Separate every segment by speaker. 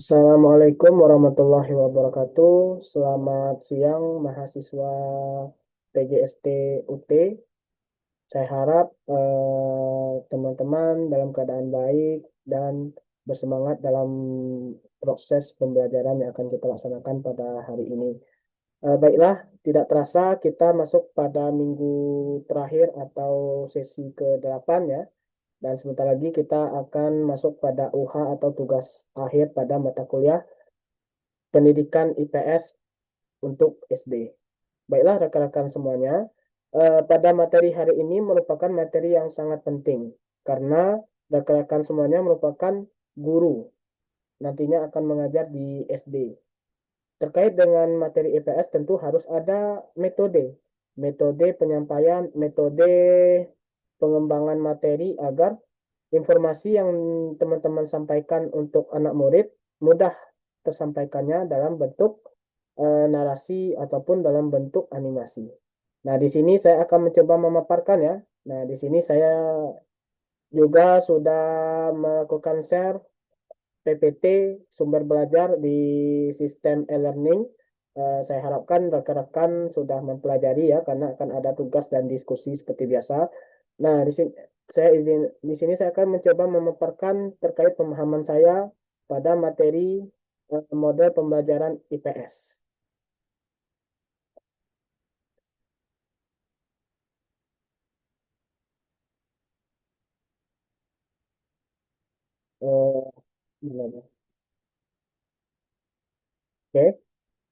Speaker 1: Assalamualaikum warahmatullahi wabarakatuh. Selamat siang mahasiswa PGST UT. Saya harap teman-teman dalam keadaan baik dan bersemangat dalam proses pembelajaran yang akan kita laksanakan pada hari ini. Baiklah, tidak terasa kita masuk pada minggu terakhir atau sesi ke-8 ya. Dan sebentar lagi kita akan masuk pada UH atau tugas akhir pada mata kuliah pendidikan IPS untuk SD. Baiklah rekan-rekan semuanya, pada materi hari ini merupakan materi yang sangat penting karena rekan-rekan semuanya merupakan guru nantinya akan mengajar di SD. Terkait dengan materi IPS tentu harus ada metode, metode penyampaian, metode pengembangan materi agar informasi yang teman-teman sampaikan untuk anak murid mudah tersampaikannya dalam bentuk narasi ataupun dalam bentuk animasi. Nah, di sini saya akan mencoba memaparkan ya. Nah, di sini saya juga sudah melakukan share PPT sumber belajar di sistem e-learning. Saya harapkan rekan-rekan sudah mempelajari ya karena akan ada tugas dan diskusi seperti biasa. Nah, di sini saya akan mencoba memaparkan terkait pemahaman saya pada materi model pembelajaran IPS. Eh, Gimana? Oke,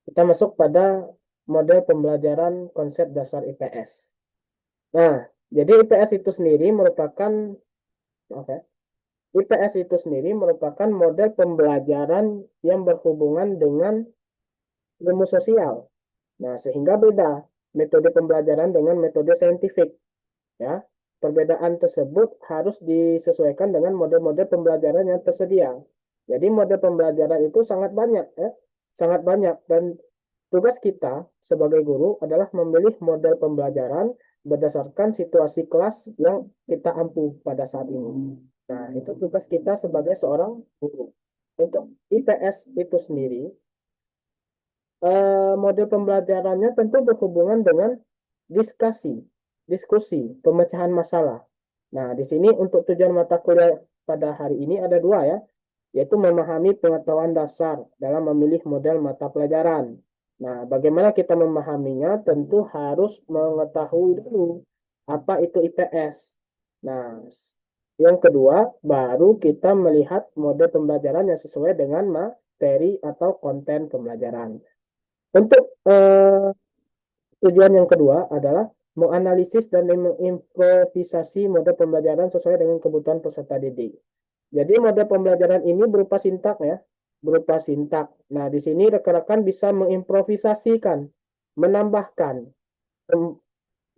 Speaker 1: kita masuk pada model pembelajaran konsep dasar IPS. Nah, jadi IPS itu sendiri merupakan oke, IPS itu sendiri merupakan model pembelajaran yang berhubungan dengan ilmu sosial. Nah, sehingga beda metode pembelajaran dengan metode saintifik, ya. Perbedaan tersebut harus disesuaikan dengan model-model pembelajaran yang tersedia. Jadi model pembelajaran itu sangat banyak, ya. Sangat banyak dan tugas kita sebagai guru adalah memilih model pembelajaran berdasarkan situasi kelas yang kita ampu pada saat ini. Nah, itu tugas kita sebagai seorang guru. Untuk IPS itu sendiri, model pembelajarannya tentu berhubungan dengan diskusi, diskusi, pemecahan masalah. Nah, di sini untuk tujuan mata kuliah pada hari ini ada dua ya, yaitu memahami pengetahuan dasar dalam memilih model mata pelajaran. Nah, bagaimana kita memahaminya? Tentu harus mengetahui dulu apa itu IPS. Nah, yang kedua, baru kita melihat model pembelajaran yang sesuai dengan materi atau konten pembelajaran. Untuk tujuan yang kedua adalah menganalisis dan mengimprovisasi model pembelajaran sesuai dengan kebutuhan peserta didik. Jadi model pembelajaran ini berupa sintak ya, berupa sintak. Nah, di sini rekan-rekan bisa mengimprovisasikan, menambahkan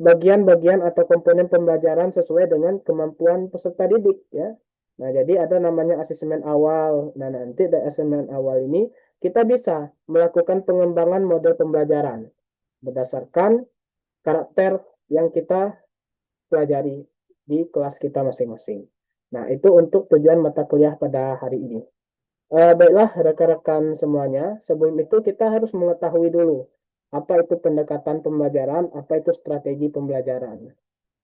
Speaker 1: bagian-bagian atau komponen pembelajaran sesuai dengan kemampuan peserta didik ya. Nah, jadi ada namanya asesmen awal. Nah, nanti dari asesmen awal ini kita bisa melakukan pengembangan model pembelajaran berdasarkan karakter yang kita pelajari di kelas kita masing-masing. Nah, itu untuk tujuan mata kuliah pada hari ini. Baiklah, rekan-rekan semuanya, sebelum itu kita harus mengetahui dulu apa itu pendekatan pembelajaran, apa itu strategi pembelajaran.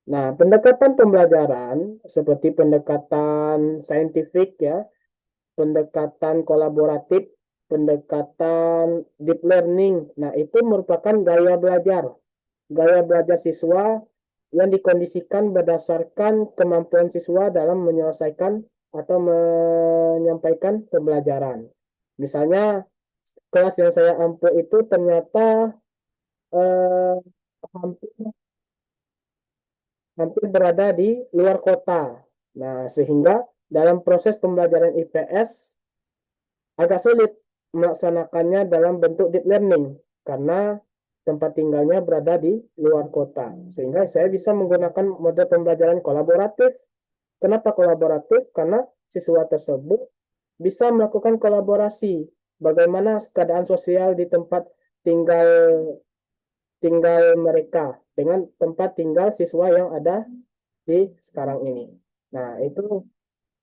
Speaker 1: Nah, pendekatan pembelajaran seperti pendekatan saintifik ya, pendekatan kolaboratif, pendekatan deep learning. Nah, itu merupakan gaya belajar siswa yang dikondisikan berdasarkan kemampuan siswa dalam menyelesaikan atau menyampaikan pembelajaran. Misalnya, kelas yang saya ampu itu ternyata eh, hampir, hampir berada di luar kota. Nah, sehingga dalam proses pembelajaran IPS agak sulit melaksanakannya dalam bentuk deep learning karena tempat tinggalnya berada di luar kota. Sehingga saya bisa menggunakan model pembelajaran kolaboratif. Kenapa kolaboratif? Karena siswa tersebut bisa melakukan kolaborasi. Bagaimana keadaan sosial di tempat tinggal tinggal mereka dengan tempat tinggal siswa yang ada di sekarang ini. Nah, itu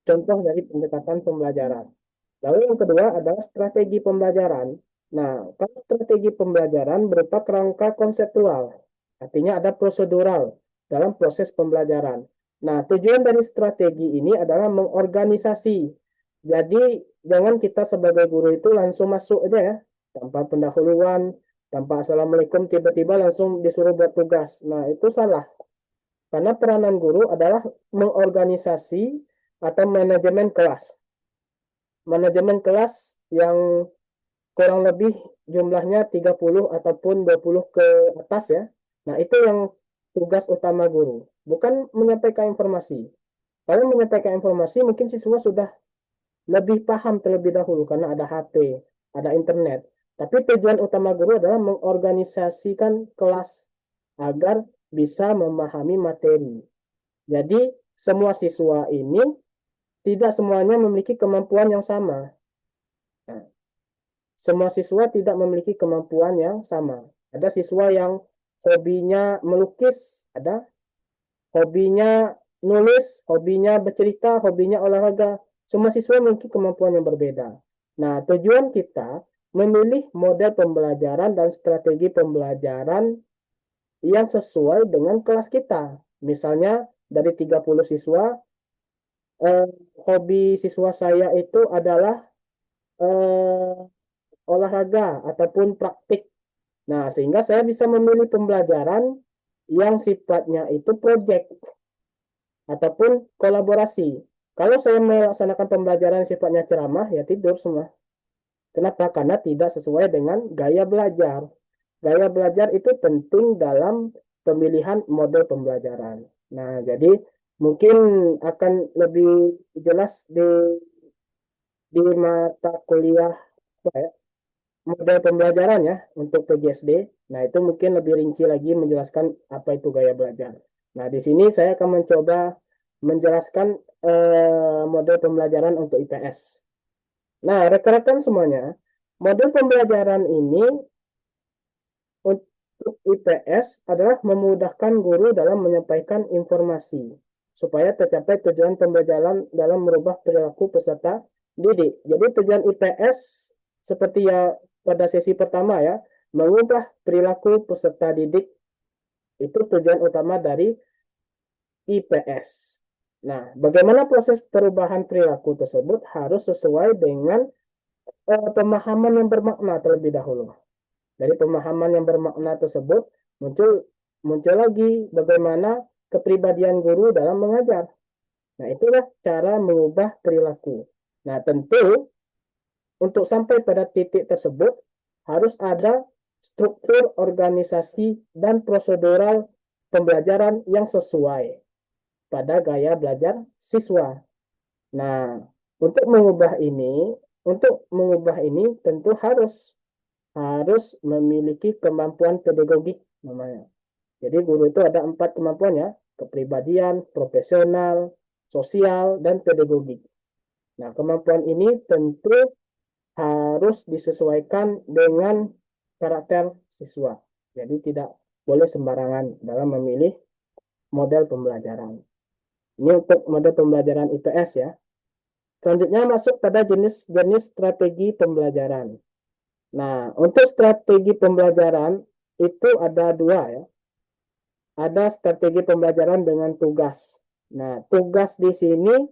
Speaker 1: contoh dari pendekatan pembelajaran. Lalu yang kedua adalah strategi pembelajaran. Nah, kalau strategi pembelajaran berupa kerangka konseptual, artinya ada prosedural dalam proses pembelajaran. Nah, tujuan dari strategi ini adalah mengorganisasi. Jadi, jangan kita sebagai guru itu langsung masuk aja ya, tanpa pendahuluan, tanpa assalamualaikum, tiba-tiba langsung disuruh buat tugas. Nah, itu salah. Karena peranan guru adalah mengorganisasi atau manajemen kelas. Manajemen kelas yang kurang lebih jumlahnya 30 ataupun 20 ke atas ya. Nah, itu yang tugas utama guru, bukan menyampaikan informasi. Kalau menyampaikan informasi, mungkin siswa sudah lebih paham terlebih dahulu karena ada HP, ada internet. Tapi tujuan utama guru adalah mengorganisasikan kelas agar bisa memahami materi. Jadi, semua siswa ini tidak semuanya memiliki kemampuan yang sama. Nah, semua siswa tidak memiliki kemampuan yang sama. Ada siswa yang hobinya melukis, ada hobinya nulis, hobinya bercerita, hobinya olahraga. Semua siswa memiliki kemampuan yang berbeda. Nah, tujuan kita memilih model pembelajaran dan strategi pembelajaran yang sesuai dengan kelas kita. Misalnya dari 30 siswa, eh, hobi siswa saya itu adalah eh, olahraga ataupun praktik. Nah, sehingga saya bisa memilih pembelajaran yang sifatnya itu project ataupun kolaborasi. Kalau saya melaksanakan pembelajaran sifatnya ceramah, ya tidur semua. Kenapa? Karena tidak sesuai dengan gaya belajar. Gaya belajar itu penting dalam pemilihan model pembelajaran. Nah, jadi mungkin akan lebih jelas di mata kuliah apa ya, model pembelajaran ya untuk PGSD. Nah, itu mungkin lebih rinci lagi menjelaskan apa itu gaya belajar. Nah, di sini saya akan mencoba menjelaskan model pembelajaran untuk IPS. Nah, rekan-rekan semuanya, model pembelajaran ini untuk IPS adalah memudahkan guru dalam menyampaikan informasi supaya tercapai tujuan pembelajaran dalam merubah perilaku peserta didik. Jadi tujuan IPS seperti ya pada sesi pertama ya, mengubah perilaku peserta didik itu tujuan utama dari IPS. Nah, bagaimana proses perubahan perilaku tersebut harus sesuai dengan pemahaman yang bermakna terlebih dahulu. Dari pemahaman yang bermakna tersebut muncul muncul lagi bagaimana kepribadian guru dalam mengajar. Nah, itulah cara mengubah perilaku. Nah, tentu untuk sampai pada titik tersebut harus ada struktur organisasi dan prosedural pembelajaran yang sesuai pada gaya belajar siswa. Nah, untuk mengubah ini tentu harus memiliki kemampuan pedagogik namanya. Jadi guru itu ada 4 kemampuannya, kepribadian, profesional, sosial, dan pedagogik. Nah, kemampuan ini tentu harus disesuaikan dengan karakter siswa. Jadi tidak boleh sembarangan dalam memilih model pembelajaran. Ini untuk model pembelajaran IPS ya. Selanjutnya masuk pada jenis-jenis strategi pembelajaran. Nah, untuk strategi pembelajaran itu ada dua ya. Ada strategi pembelajaran dengan tugas. Nah, tugas di sini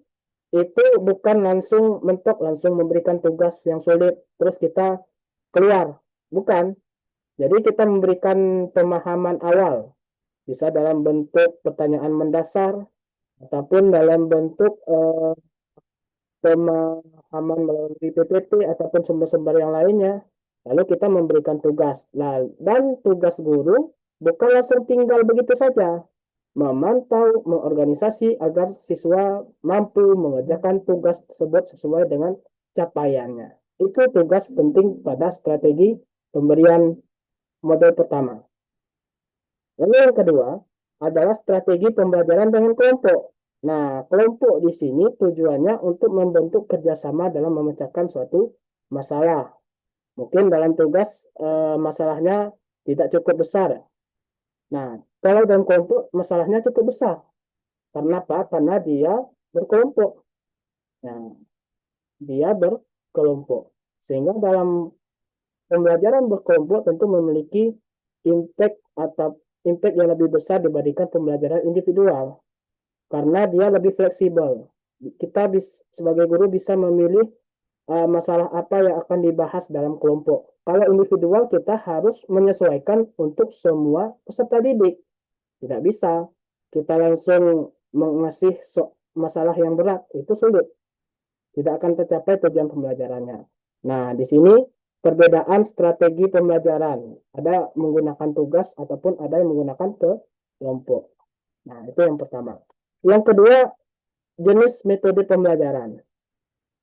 Speaker 1: itu bukan langsung mentok, langsung memberikan tugas yang sulit, terus kita keluar. Bukan. Jadi kita memberikan pemahaman awal. Bisa dalam bentuk pertanyaan mendasar, ataupun dalam bentuk pemahaman melalui PPT ataupun sumber-sumber yang lainnya. Lalu kita memberikan tugas. Nah, dan tugas guru bukan langsung tinggal begitu saja. Memantau, mengorganisasi agar siswa mampu mengerjakan tugas tersebut sesuai dengan capaiannya. Itu tugas penting pada strategi pemberian model pertama. Lalu yang kedua adalah strategi pembelajaran dengan kelompok. Nah, kelompok di sini tujuannya untuk membentuk kerjasama dalam memecahkan suatu masalah. Mungkin dalam tugas masalahnya tidak cukup besar. Nah, kalau dalam kelompok masalahnya cukup besar. Karena apa? Karena dia berkelompok. Nah, dia kelompok. Sehingga dalam pembelajaran berkelompok tentu memiliki impact yang lebih besar dibandingkan pembelajaran individual karena dia lebih fleksibel. Kita sebagai guru bisa memilih masalah apa yang akan dibahas dalam kelompok. Kalau individual kita harus menyesuaikan untuk semua peserta didik. Tidak bisa kita langsung mengasih masalah yang berat, itu sulit. Tidak akan tercapai tujuan pembelajarannya. Nah, di sini perbedaan strategi pembelajaran. Ada menggunakan tugas ataupun ada yang menggunakan kelompok. Nah, itu yang pertama. Yang kedua, jenis metode pembelajaran.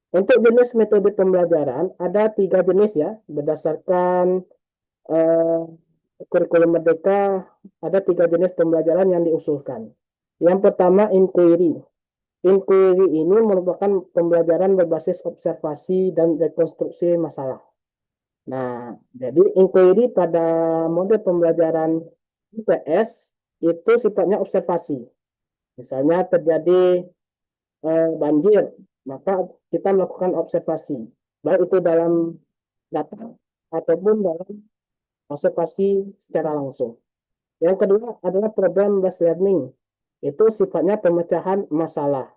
Speaker 1: Untuk jenis metode pembelajaran, ada 3 jenis ya, berdasarkan eh, kurikulum Merdeka, ada 3 jenis pembelajaran yang diusulkan. Yang pertama, inquiry. Inquiry ini merupakan pembelajaran berbasis observasi dan rekonstruksi masalah. Nah, jadi inquiry pada mode pembelajaran IPS itu sifatnya observasi. Misalnya terjadi banjir, maka kita melakukan observasi, baik itu dalam data ataupun dalam observasi secara langsung. Yang kedua adalah problem based learning, itu sifatnya pemecahan masalah.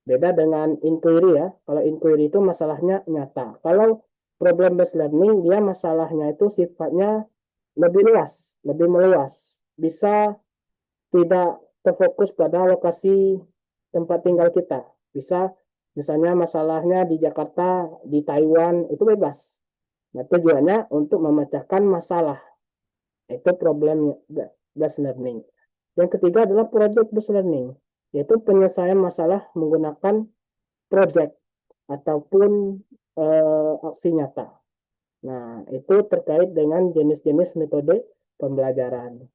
Speaker 1: Beda dengan inquiry ya, kalau inquiry itu masalahnya nyata. Kalau problem based learning, dia masalahnya itu sifatnya lebih luas, lebih meluas. Bisa tidak terfokus pada lokasi tempat tinggal kita. Bisa misalnya masalahnya di Jakarta, di Taiwan, itu bebas. Nah, tujuannya untuk memecahkan masalah. Itu problem based learning. Yang ketiga adalah project based learning, yaitu penyelesaian masalah menggunakan project ataupun aksi nyata. Nah, itu terkait dengan jenis-jenis metode pembelajaran.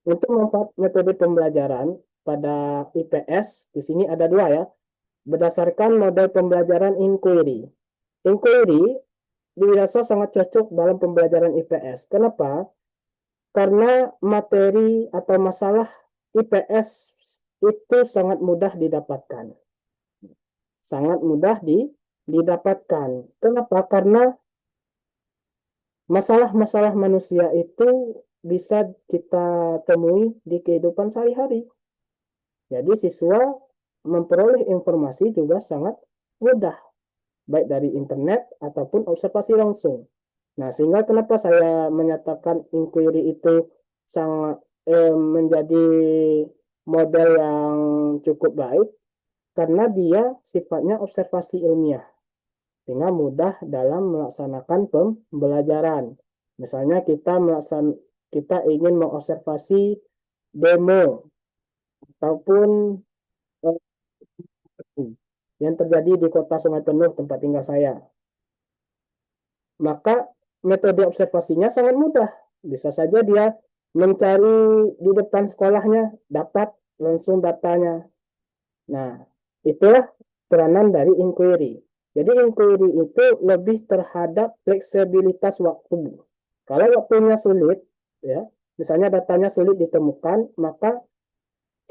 Speaker 1: Untuk manfaat metode pembelajaran pada IPS, di sini ada 2 ya, berdasarkan model pembelajaran inquiry. Inquiry dirasa sangat cocok dalam pembelajaran IPS. Kenapa? Karena materi atau masalah IPS itu sangat mudah didapatkan. Sangat mudah didapatkan. Kenapa? Karena masalah-masalah manusia itu bisa kita temui di kehidupan sehari-hari. Jadi siswa memperoleh informasi juga sangat mudah, baik dari internet ataupun observasi langsung. Nah, sehingga kenapa saya menyatakan inquiry itu sangat menjadi model yang cukup baik, karena dia sifatnya observasi ilmiah, sehingga mudah dalam melaksanakan pembelajaran. Misalnya kita ingin mengobservasi demo ataupun eh, yang terjadi di kota Sungai Penuh tempat tinggal saya. Maka metode observasinya sangat mudah. Bisa saja dia mencari di depan sekolahnya, dapat langsung datanya. Nah, itulah peranan dari inquiry. Jadi inquiry itu lebih terhadap fleksibilitas waktu. Kalau waktunya sulit, ya, misalnya datanya sulit ditemukan, maka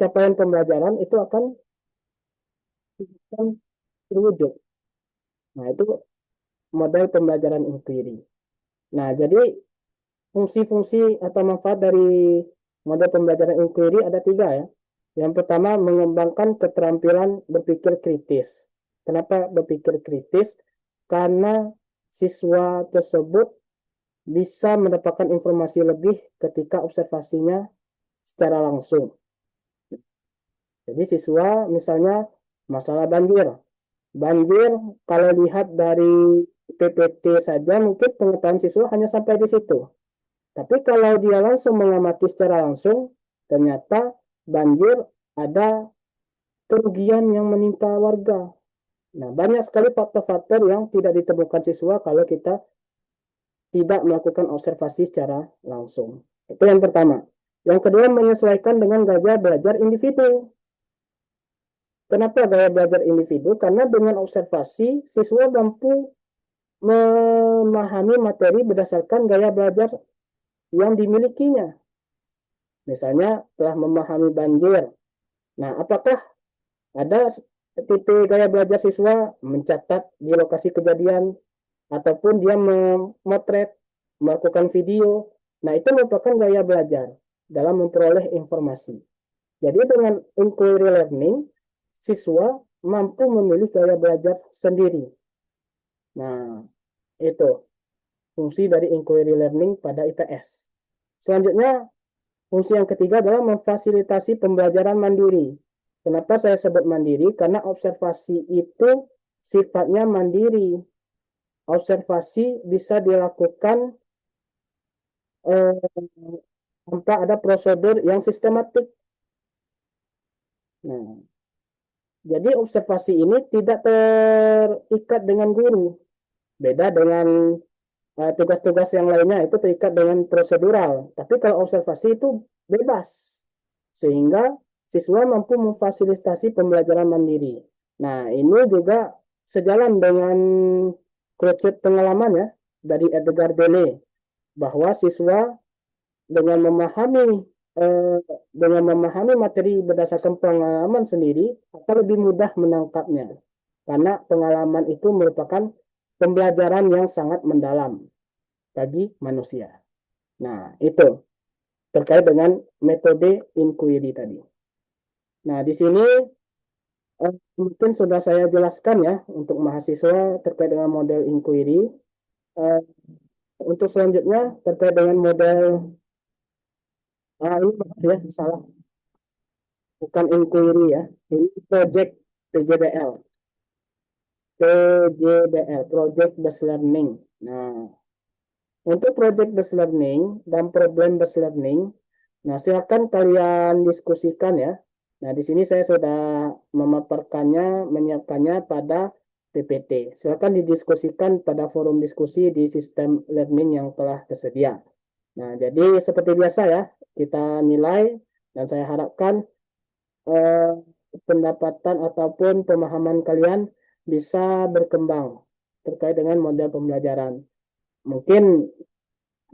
Speaker 1: capaian pembelajaran itu akan terwujud. Nah, itu model pembelajaran inquiry. Nah, jadi fungsi-fungsi atau manfaat dari model pembelajaran inquiry ada 3 ya. Yang pertama, mengembangkan keterampilan berpikir kritis. Kenapa berpikir kritis? Karena siswa tersebut bisa mendapatkan informasi lebih ketika observasinya secara langsung. Jadi siswa misalnya masalah banjir. Banjir kalau lihat dari PPT saja mungkin pengetahuan siswa hanya sampai di situ. Tapi kalau dia langsung mengamati secara langsung, ternyata banjir ada kerugian yang menimpa warga. Nah, banyak sekali faktor-faktor yang tidak ditemukan siswa kalau kita tidak melakukan observasi secara langsung. Itu yang pertama. Yang kedua, menyesuaikan dengan gaya belajar individu. Kenapa gaya belajar individu? Karena dengan observasi, siswa mampu memahami materi berdasarkan gaya belajar yang dimilikinya. Misalnya telah memahami banjir. Nah, apakah ada tipe gaya belajar siswa mencatat di lokasi kejadian ataupun dia memotret, melakukan video. Nah, itu merupakan gaya belajar dalam memperoleh informasi. Jadi dengan inquiry learning, siswa mampu memilih gaya belajar sendiri. Nah, itu fungsi dari inquiry learning pada IPS. Selanjutnya, fungsi yang ketiga adalah memfasilitasi pembelajaran mandiri. Kenapa saya sebut mandiri? Karena observasi itu sifatnya mandiri. Observasi bisa dilakukan tanpa ada prosedur yang sistematik. Nah, jadi observasi ini tidak terikat dengan guru. Beda dengan tugas-tugas yang lainnya itu terikat dengan prosedural. Tapi kalau observasi itu bebas. Sehingga siswa mampu memfasilitasi pembelajaran mandiri. Nah, ini juga sejalan dengan kerucut pengalaman ya dari Edgar Dele bahwa siswa dengan memahami eh, dengan memahami materi berdasarkan pengalaman sendiri akan lebih mudah menangkapnya karena pengalaman itu merupakan pembelajaran yang sangat mendalam bagi manusia. Nah, itu terkait dengan metode inquiry tadi. Nah, di sini mungkin sudah saya jelaskan ya untuk mahasiswa terkait dengan model inquiry. Eh, untuk selanjutnya terkait dengan model ini ya salah, bukan inquiry ya, ini project PJBL, PJBL, Project Based Learning. Nah, untuk project based learning dan problem based learning, nah silakan kalian diskusikan ya. Nah, di sini saya sudah memaparkannya, menyiapkannya pada PPT. Silakan didiskusikan pada forum diskusi di sistem learning yang telah tersedia. Nah, jadi seperti biasa ya, kita nilai dan saya harapkan eh, pendapatan ataupun pemahaman kalian bisa berkembang terkait dengan model pembelajaran. Mungkin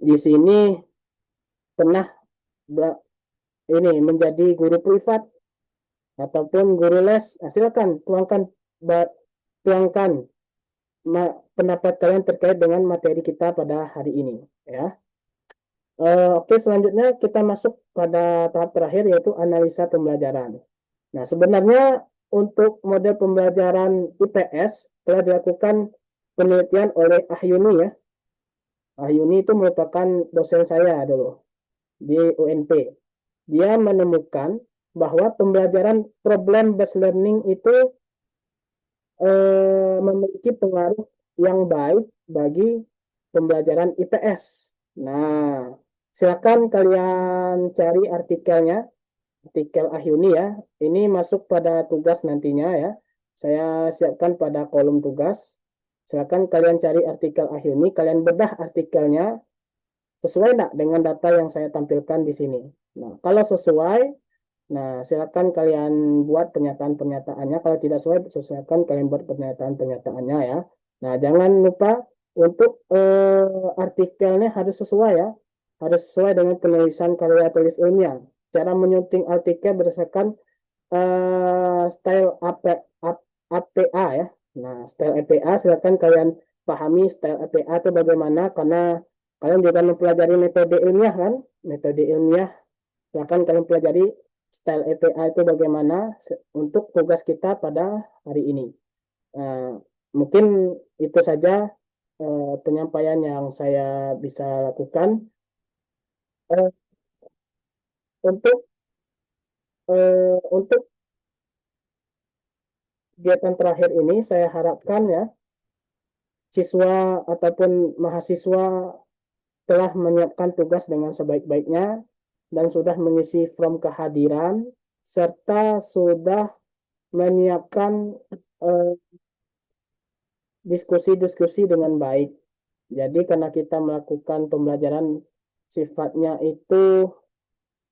Speaker 1: di sini pernah ini menjadi guru privat ataupun guru les. Nah, silakan tuangkan pendapat kalian terkait dengan materi kita pada hari ini ya. Oke, selanjutnya kita masuk pada tahap terakhir yaitu analisa pembelajaran. Nah, sebenarnya untuk model pembelajaran IPS telah dilakukan penelitian oleh Ahyuni ya. Ahyuni itu merupakan dosen saya dulu di UNP. Dia menemukan bahwa pembelajaran problem based learning itu memiliki pengaruh yang baik bagi pembelajaran IPS. Nah, silakan kalian cari artikelnya, artikel Ahyuni ya. Ini masuk pada tugas nantinya ya. Saya siapkan pada kolom tugas. Silakan kalian cari artikel Ahyuni, kalian bedah artikelnya sesuai enggak dengan data yang saya tampilkan di sini. Nah, kalau sesuai, nah silakan kalian buat pernyataan-pernyataannya. Kalau tidak sesuai, silakan kalian buat pernyataan-pernyataannya ya. Nah, jangan lupa untuk artikelnya harus sesuai ya. Harus sesuai dengan penulisan karya tulis ilmiah. Cara menyunting artikel berdasarkan style APA ya. Nah, style APA silakan kalian pahami style APA itu bagaimana karena kalian juga mempelajari metode ilmiah kan? Metode ilmiah silakan kalian pelajari style APA itu bagaimana untuk tugas kita pada hari ini. Uh, Mungkin itu saja penyampaian yang saya bisa lakukan. Uh, untuk kegiatan terakhir ini saya harapkan ya siswa ataupun mahasiswa telah menyiapkan tugas dengan sebaik-baiknya dan sudah mengisi form kehadiran serta sudah menyiapkan eh, diskusi-diskusi dengan baik. Jadi karena kita melakukan pembelajaran sifatnya itu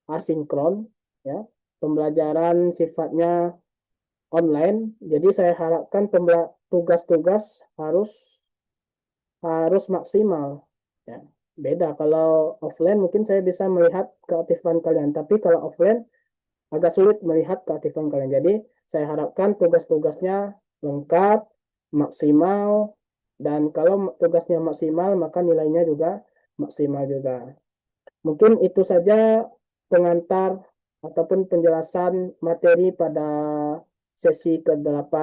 Speaker 1: asinkron ya, pembelajaran sifatnya online. Jadi saya harapkan tugas-tugas harus harus maksimal ya. Beda kalau offline mungkin saya bisa melihat keaktifan kalian, tapi kalau offline agak sulit melihat keaktifan kalian. Jadi saya harapkan tugas-tugasnya lengkap, maksimal, dan kalau tugasnya maksimal maka nilainya juga maksimal juga. Mungkin itu saja pengantar ataupun penjelasan materi pada sesi ke-8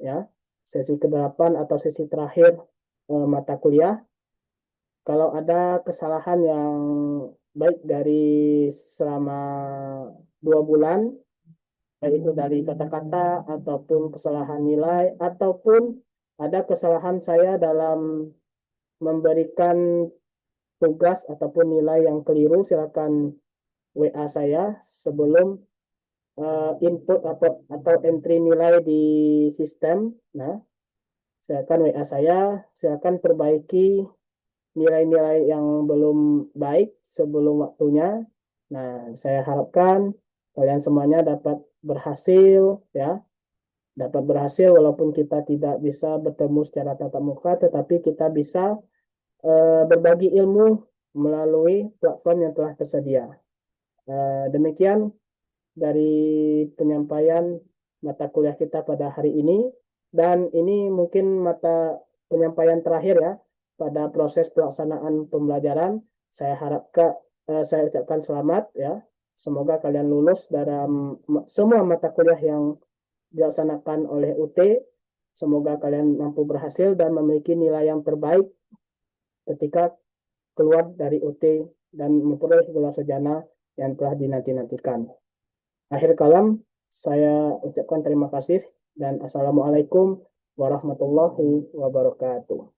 Speaker 1: ya. Sesi ke-8 atau sesi terakhir mata kuliah. Kalau ada kesalahan yang baik dari selama 2 bulan, baik itu dari kata-kata ataupun kesalahan nilai ataupun ada kesalahan saya dalam memberikan tugas ataupun nilai yang keliru, silakan WA saya sebelum input atau entry nilai di sistem. Nah, silakan WA saya, silakan perbaiki nilai-nilai yang belum baik sebelum waktunya. Nah, saya harapkan kalian semuanya dapat berhasil ya, dapat berhasil walaupun kita tidak bisa bertemu secara tatap muka, tetapi kita bisa berbagi ilmu melalui platform yang telah tersedia. Demikian dari penyampaian mata kuliah kita pada hari ini, dan ini mungkin mata penyampaian terakhir ya pada proses pelaksanaan pembelajaran. Saya ucapkan selamat ya. Semoga kalian lulus dalam semua mata kuliah yang dilaksanakan oleh UT. Semoga kalian mampu berhasil dan memiliki nilai yang terbaik ketika keluar dari UT dan memperoleh gelar sarjana yang telah dinanti-nantikan. Akhir kalam, saya ucapkan terima kasih dan Assalamualaikum warahmatullahi wabarakatuh.